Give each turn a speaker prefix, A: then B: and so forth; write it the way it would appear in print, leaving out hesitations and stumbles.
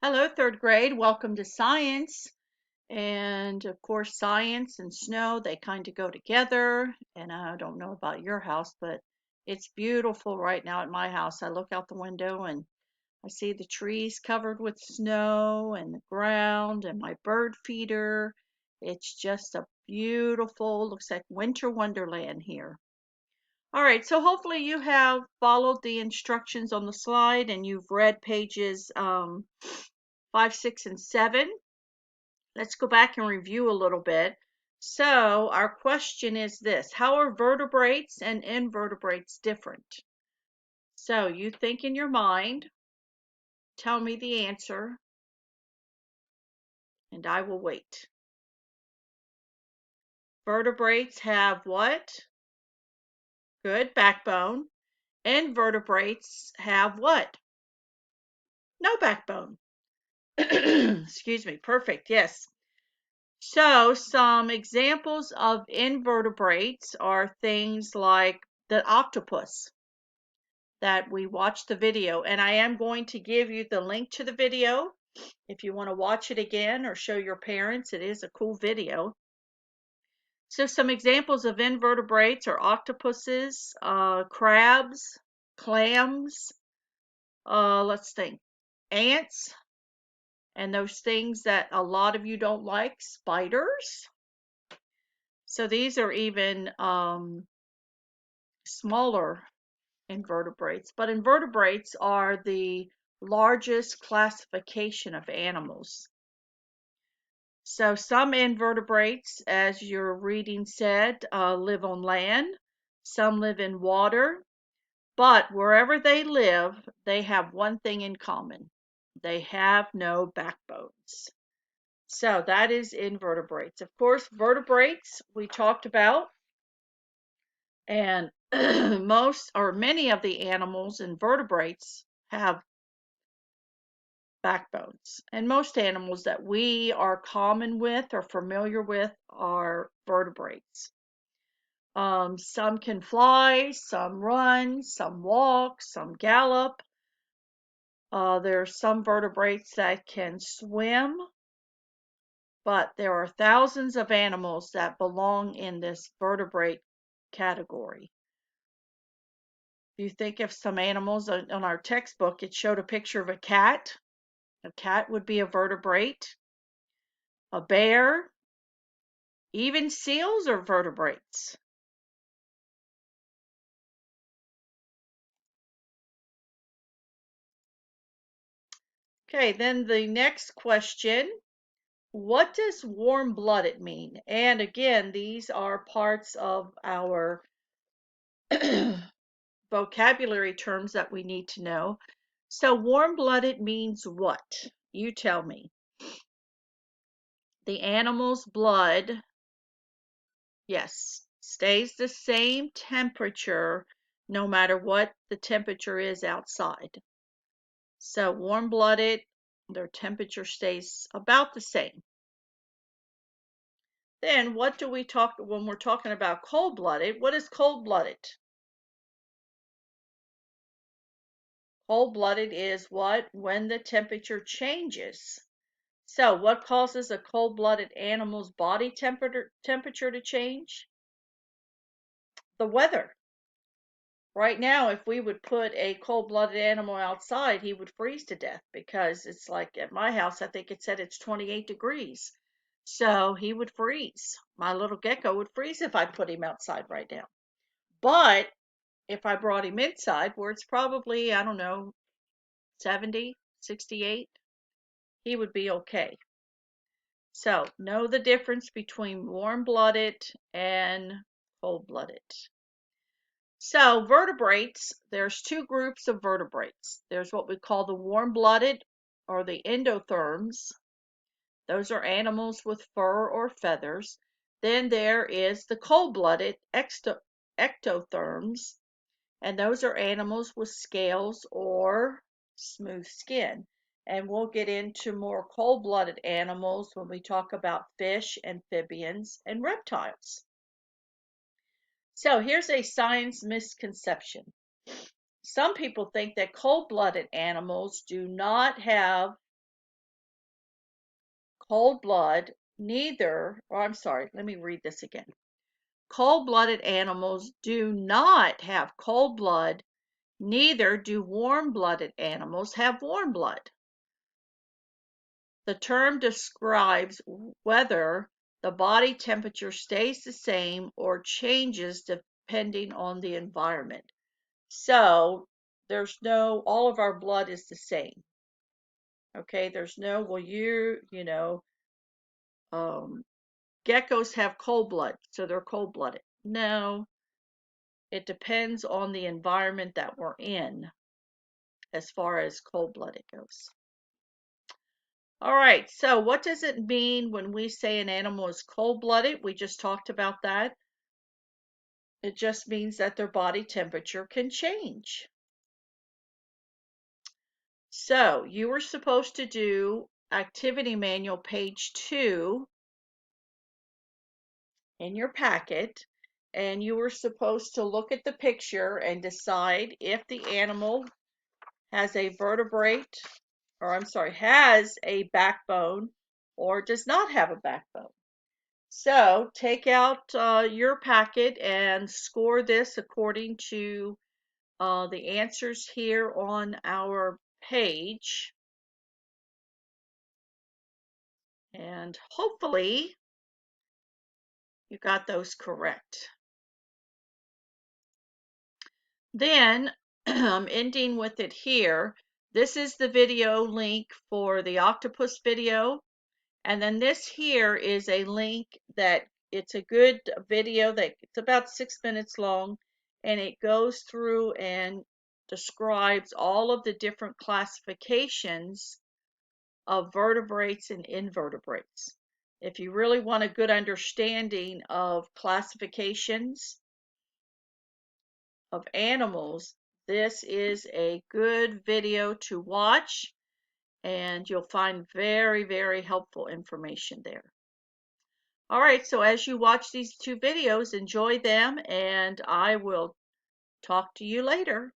A: Hello, third grade. Welcome to science. And of course, science and snow, they kind of go together. And I don't know about your house, but it's beautiful right now at my house. I look out the window and I see the trees covered with snow and the ground and my bird feeder. It's just a beautiful, looks like winter wonderland here. All right, so hopefully you have followed the instructions on the slide and you've read pages 5, 6, and 7. Let's go back and review a little bit. So our question is this: how are vertebrates and invertebrates different? So you think in your mind, tell me the answer, and I will wait. Vertebrates have what? Good, backbone. Invertebrates have what? No backbone. Excuse me, perfect, yes. So some examples of invertebrates are things like the octopus that we watched the video, and I am going to give you the link to the video if you want to watch it again or show your parents. It is a cool video. So some examples of invertebrates are octopuses, crabs, clams, let's think, ants, and those things that a lot of you don't like, spiders. So these are even smaller invertebrates, but invertebrates are the largest classification of animals. So some invertebrates, as your reading said, live on land, some live in water, but wherever they live, they have one thing in common. They have no backbones. So that is invertebrates. Of course, vertebrates we talked about, and most or many of the animals and vertebrates have backbones. And most animals that we are common with or familiar with are vertebrates. Some can fly, some run, some walk, some gallop. There are some vertebrates that can swim, but there are thousands of animals that belong in this vertebrate category. You think of some animals on our textbook, it showed a picture of a cat. A cat would be a vertebrate. A bear, even seals are vertebrates. Okay, then the next question, what does warm-blooded mean? And again, these are parts of our vocabulary terms that we need to know. So warm-blooded means what? You tell me. The animal's blood, yes, stays the same temperature no matter what the temperature is outside. So warm-blooded, their temperature stays about the same. Then what do we talk when we're talking about cold-blooded? What is cold-blooded? Cold-blooded is what? When the temperature changes. So what causes a cold-blooded animal's body temperature to change? The weather. Right now, if we would put a cold-blooded animal outside, he would freeze to death because it's like at my house, I think it said it's 28 degrees. So he would freeze. My little gecko would freeze if I put him outside right now. But if I brought him inside where it's probably, I don't know, 70, 68, he would be okay. So know the difference between warm-blooded and cold-blooded. So vertebrates, there's two groups of vertebrates. There's what we call the warm-blooded or the endotherms. Those are animals with fur or feathers. Then there is the cold-blooded ectotherms, and those are animals with scales or smooth skin. And we'll get into more cold-blooded animals when we talk about fish, amphibians, and reptiles. So here's a science misconception. Some people think that cold-blooded animals do not have cold blood, neither, or I'm sorry, let me read this again. Cold-blooded animals do not have cold blood, neither do warm-blooded animals have warm blood. The term describes whether the body temperature stays the same or changes depending on the environment. So there's no, all of our blood is the same. Okay, there's no, well, geckos have cold blood, so they're cold-blooded. No, it depends on the environment that we're in as far as cold-blooded goes. All right, so what does it mean when we say an animal is cold-blooded? We just talked about that. It just means that their body temperature can change. So you were supposed to do activity manual page 2 in your packet, and you were supposed to look at the picture and decide if the animal has a vertebrate, or I'm sorry, has a backbone or does not have a backbone. So take out your packet and score this according to the answers here on our page. And hopefully you got those correct. Then I'm ending with it here. This is the video link for the octopus video. And then this here is a link that it's a good video that it's about 6 minutes long, and it goes through and describes all of the different classifications of vertebrates and invertebrates. If you really want a good understanding of classifications of animals, this is a good video to watch, and you'll find very, very helpful information there. All right, so as you watch these 2 videos, enjoy them, and I will talk to you later.